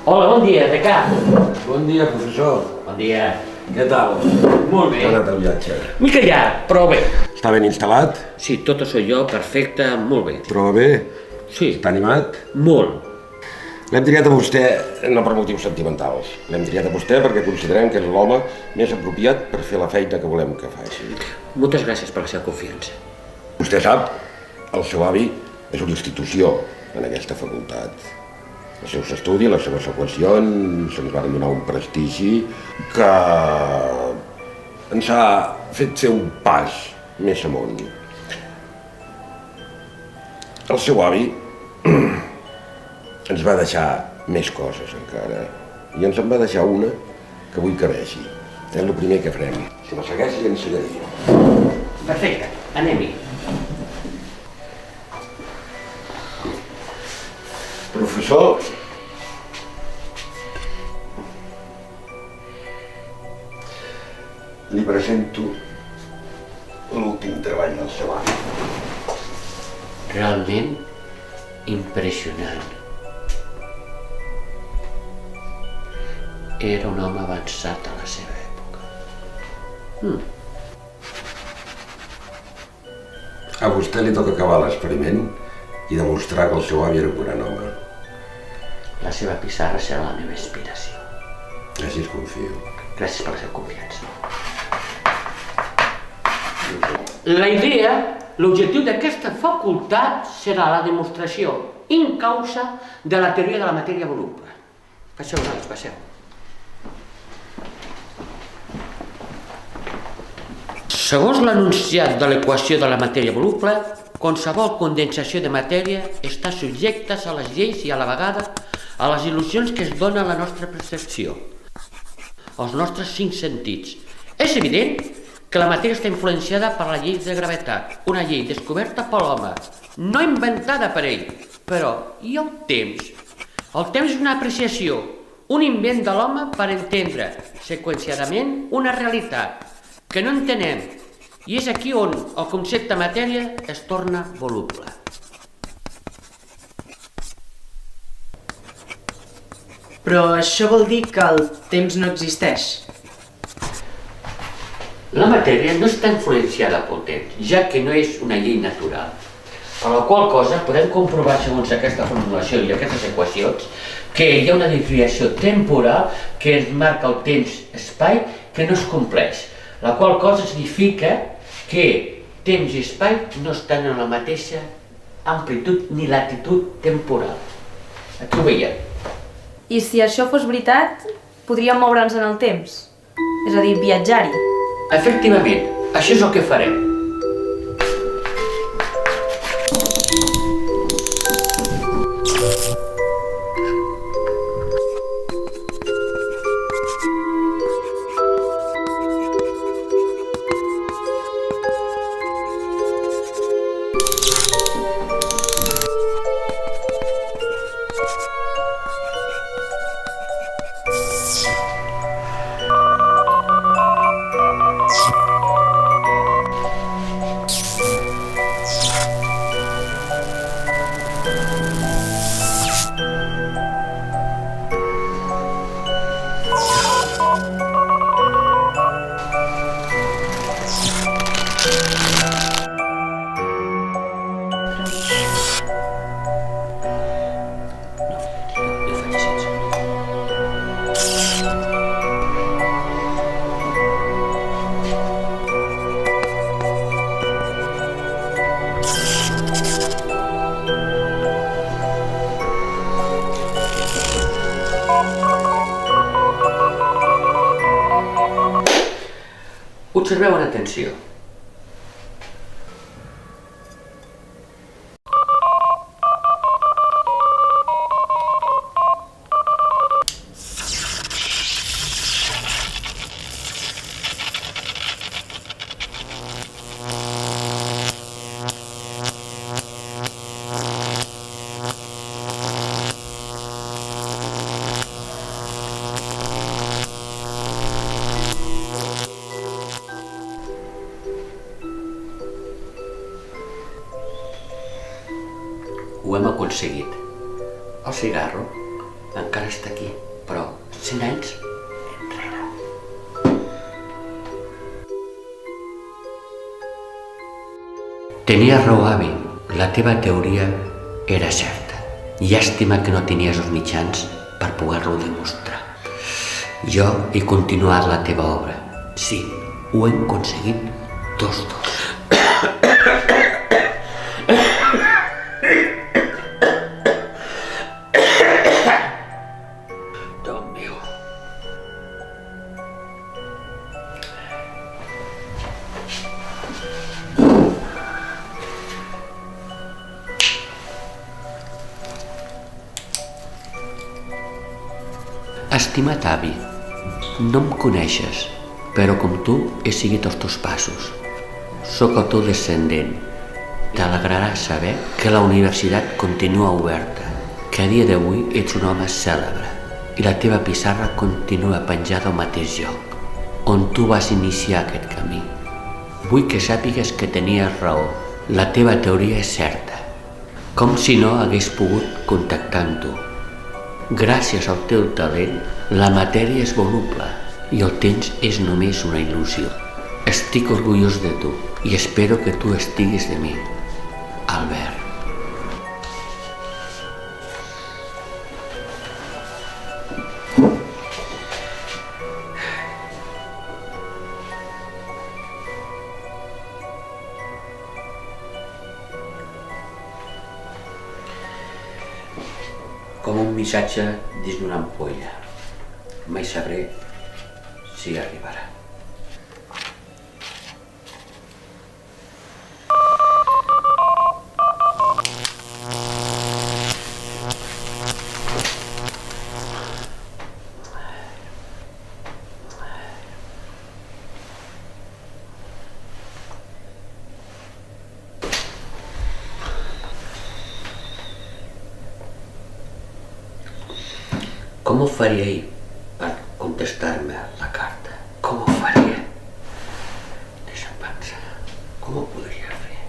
Hola, bon dia, Ricard. Bon dia, professor. Bon dia. Què tal? Molt bé. Com ha anat el viatge? Mica llarg, però bé. Està ben instal·lat? Sí, tot això jo, perfecte, molt bé. Troba bé? Sí, Està animat? molt. L'hem triat a vostè no per motius sentimentals. L'hem triat a vostè perquè considerem que és l'home més apropiat per fer la feina que volem que faci. Moltes gràcies per la seva confiança. Vostè sap, el seu avi és una institució en aquesta facultat. Els seus estudis, les seves equacions, se'ns van donar un prestigi que ens ha fet fer un pas més amunt. El seu avi ens va deixar més coses encara, i ens en va deixar una que vull que vegi. És el primer que farem. Si la segueix, li ensenyaria. Perfecte, anem-hi. Professor, li presento l'últim treball del seu avi. Realment impressionant. Era un home avançat a la seva època. A vostè li toca acabar l'experiment i demostrar que el seu avi era un gran home. La seva pissarra serà la meva inspiració. Així es confio. Gràcies per la seva confiança. La idea, l'objectiu d'aquesta facultat serà la demostració in causa de la teoria de la matèria voluble. Passeu, nois, passeu. Segons l'enunciat de l'equació de la matèria voluble, qualsevol condensació de matèria està subjecta a les lleis i a la vegada a les il·lusions que es donen a la nostra percepció, als nostres 5 sentits. És evident que la matèria està influenciada per la llei de gravetat, una llei descoberta per l'home, no inventada per ell. Però, i el temps? El temps és una apreciació, un invent de l'home per entendre, seqüenciadament, una realitat que no entenem, i és aquí on el concepte matèria es torna voluble. Però això vol dir que el temps no existeix. La matèria no està influenciada pel temps, ja que no és una llei natural. Per la qual cosa podem comprovar, segons aquesta formulació i aquestes equacions, que hi ha una desviació temporal que ens marca el temps-espai que no es compleix, la qual cosa significa que temps i espai no estan en la mateixa amplitud ni latitud temporal. Aquí ho veiem. I si això fos veritat, podríem moure'ns en el temps, és a dir, viatjar-hi. Efectivament, això és el que farem. Observeu amb atenció. Ho hem aconseguit. El cigarro encara està aquí, però 100 anys enrere. Tenies raó, avi. La teva teoria era certa. Llàstima que no tenies els mitjans per poder-lo demostrar. Jo he continuat la teva obra. Sí, ho hem aconseguit tots dos. Déu meu. Estimat avi, no em coneixes, però com tu he seguit els teus passos. Sóc el teu descendent. T'alegrarà saber que la universitat continua oberta, que a dia d'avui ets un home cèlebre i la teva pissarra continua penjada al mateix lloc on tu vas iniciar aquest camí. Vull que sàpigues que tenies raó. La teva teoria és certa. Com si no hagués pogut contactar amb tu. Gràcies al teu talent, la matèria és voluble i el temps és només una il·lusió. Estic orgullós de tu i espero que tu estiguis de mi, Albert. Com un missatge dins d'una ampolla. Mai sabré si arribarà. Com ho faria ell per contestar-me la carta? Com ho faria? Deixa'm pensar. Com ho podria fer?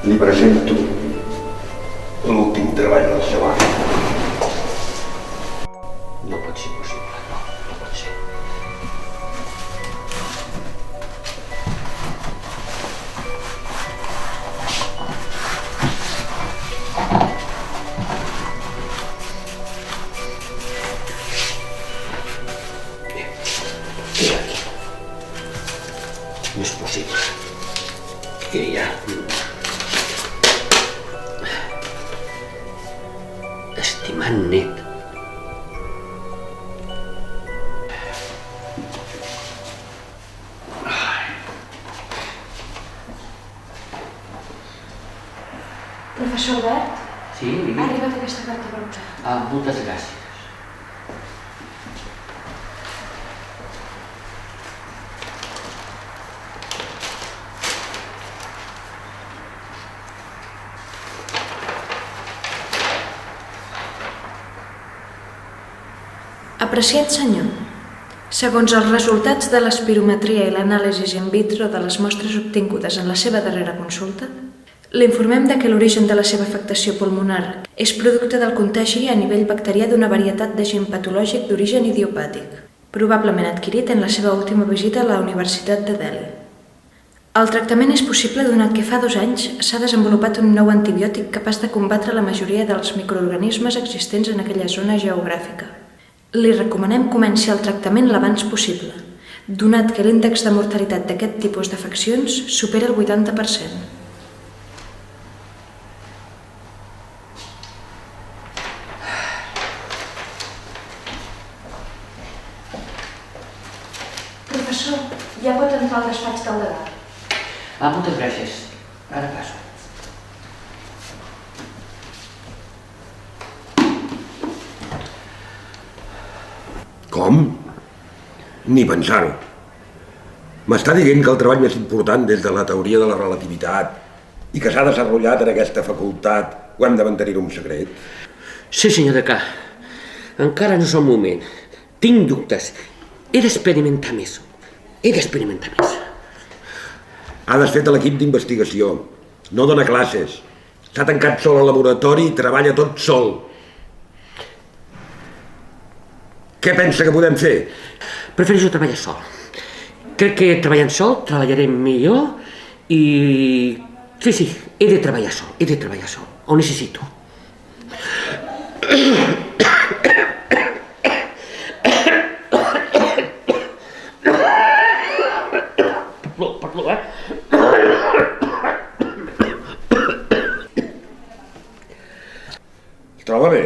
Li presento l'últim treball del seu avi. No pot ser possible, no pot ser. No és possible. Què hi ha? Estimat net. Professor Albert, Sí, ha arribat aquesta carta per vostè. Moltes gràcies. Apreciat senyor, segons els resultats de l'espirometria i l'anàlisi in vitro de les mostres obtingudes en la seva darrera consulta, l'informem de que l'origen de la seva afectació pulmonar és producte del contagi a nivell bacterià d'una varietat d'agent patològic d'origen idiopàtic, probablement adquirit en la seva última visita a la Universitat de Delhi. El tractament és possible donat que fa 2 anys s'ha desenvolupat un nou antibiòtic capaç de combatre la majoria dels microorganismes existents en aquella zona geogràfica. Li recomanem comenci el tractament l'abans possible, donat que l'índex de mortalitat d'aquest tipus d'afeccions supera el 80%. Professor, ja pot entrar al despatx del degà. Moltes gràcies. Ara passo. Com? Ni pensar-ho. M'està dient que el treball més important des de la teoria de la relativitat i que s'ha desenvolupat en aquesta facultat ho hem de mantenir un secret? Sí, senyor Decà. Encara no és el moment. Tinc dubtes. He d'experimentar més. Ha desfet a l'equip d'investigació. No dona classes. Està tancat sol al laboratori i treballa tot sol. Què pensa que podem fer? Prefereixo treballar sol. Crec que treballant sol treballarem millor i... Sí, he de treballar sol. Ho necessito. Perdó, Es troba bé?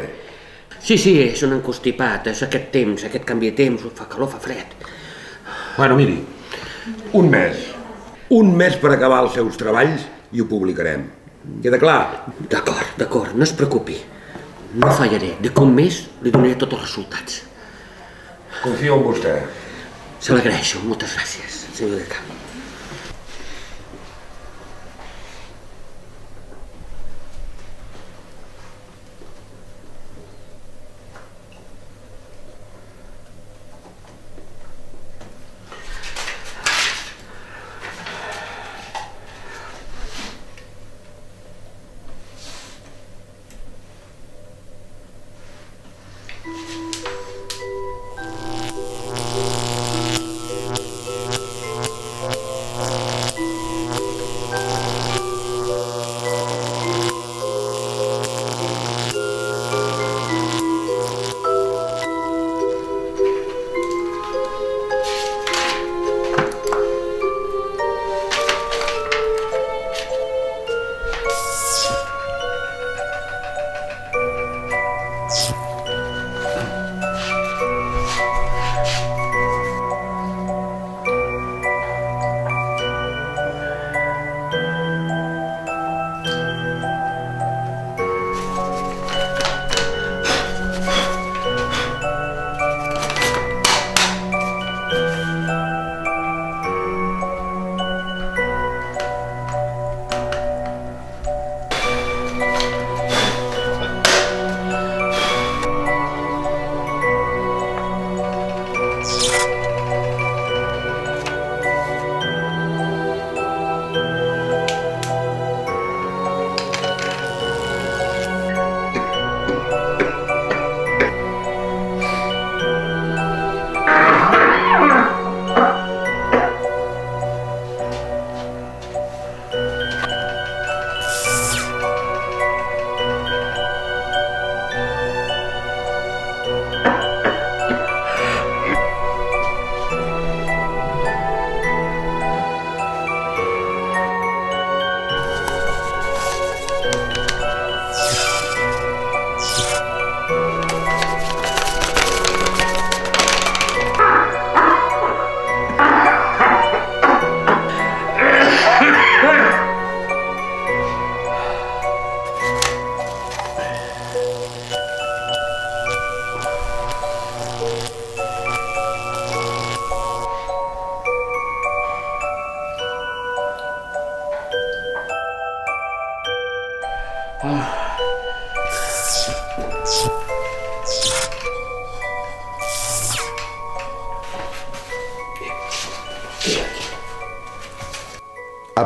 Sí, és un encostipat, és aquest temps, aquest canvi de temps, fa calor, fa fred. Bueno, miri, un mes per acabar els seus treballs i ho publicarem. Queda clar? D'acord, no es preocupi. No fallaré, de com més li donaré tots els resultats. Confio en vostè. Se l'agraeixo, moltes gràcies, senyor de Camp.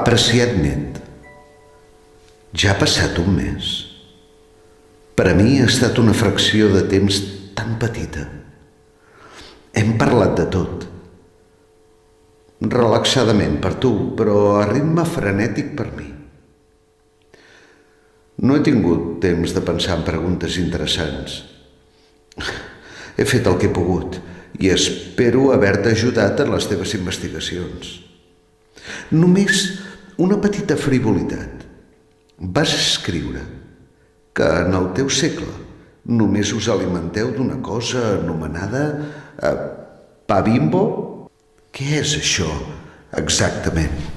Apreciat net, ja ha passat un mes. Per a mi ha estat una fracció de temps tan petita. Hem parlat de tot. Relaxadament per tu, però a ritme frenètic per mi. No he tingut temps de pensar en preguntes interessants. He fet el que he pogut i espero haver-te ajudat en les teves investigacions. Només una petita frivolitat. Vas escriure que en el teu segle només us alimenteu d'una cosa anomenada pa bimbo? Què és això exactament?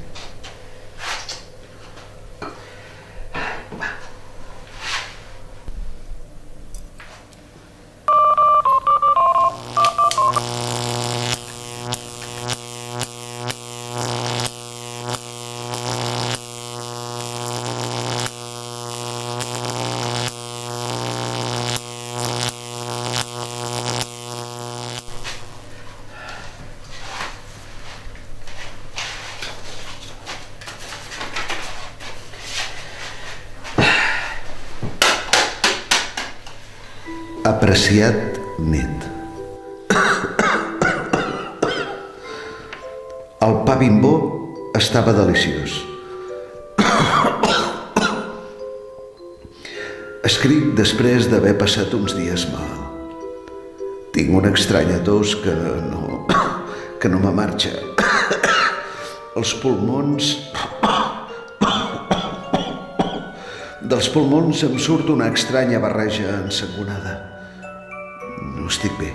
Apreciat nét. El pa Bimbo estava deliciós. Escric després d'haver passat uns dies mal. Tinc una estranya tos que no me marxa. Els pulmons... Dels pulmons em surt una estranya barreja ensangonada. No estic bé.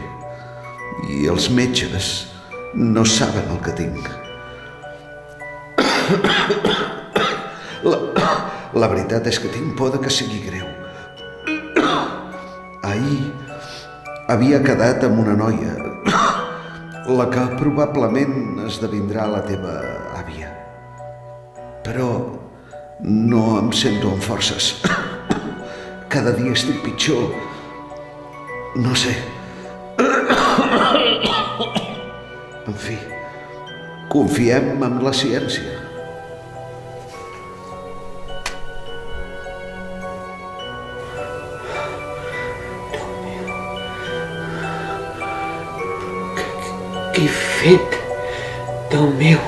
I els metges no saben el que tinc. La veritat és que tinc por de que sigui greu. Ahir havia quedat amb una noia, la que probablement esdevindrà la teva àvia. Però no em sento amb forces. Cada dia estic pitjor. No sé. En fi, confiem en la ciència. Què he fet? Déu meu!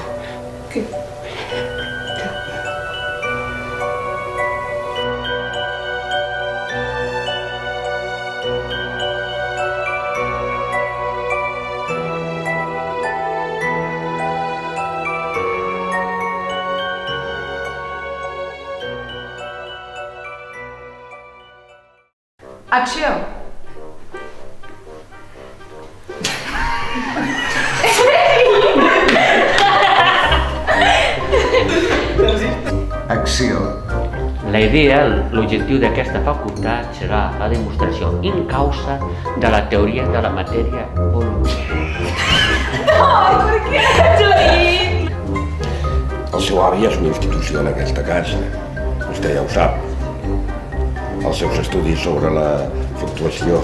Acció! Acció. La idea, l'objectiu d'aquesta facultat serà la demostració in causa de la teoria de la matèria volumètrica. El seu avi és una institució en aquesta casa. Vostè ja ho sap. Els seus estudis sobre la fluctuació.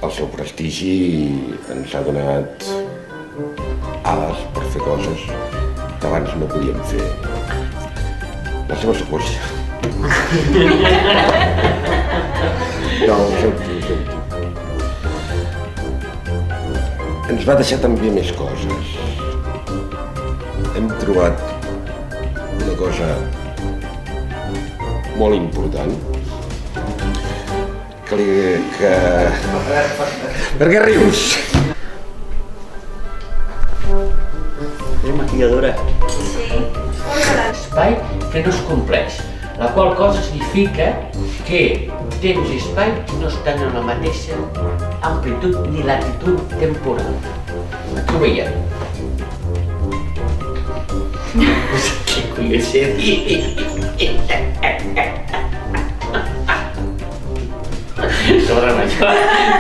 El seu prestigi ens ha donat ales per fer coses que abans no podíem fer. La seva seqüència. No, ho sento. Ens va deixar també més coses. Hem trobat una cosa molt important que... Per què rius? És maquilladora. Sí. Espai que no és complex, la qual cosa significa que temps i espai no estan en la mateixa amplitud ni latitud temporal. Aquí ho veiem. Què collons he dit? Sobre això,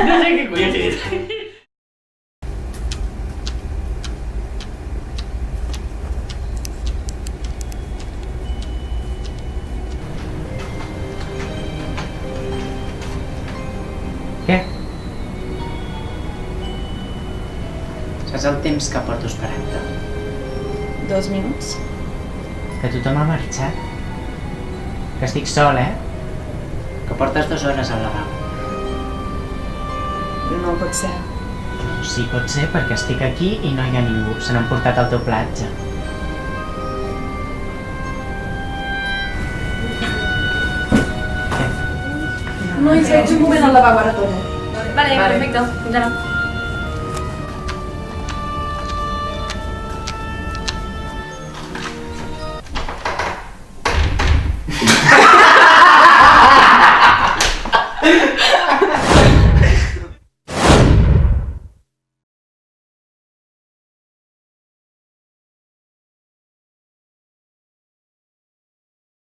no sé què collons he dit. Què? Saps el temps que porto esperant-te? 2 minuts. Que tothom ha marxat. Que estic sol, Que portes 2 hores al lavabo. No pot ser. Sí, pot ser, perquè estic aquí i no hi ha ningú. Se n'han portat el teu platja. No, en serio, un moment al lavabo, ara torno. Vale, perfecto. Fins ara.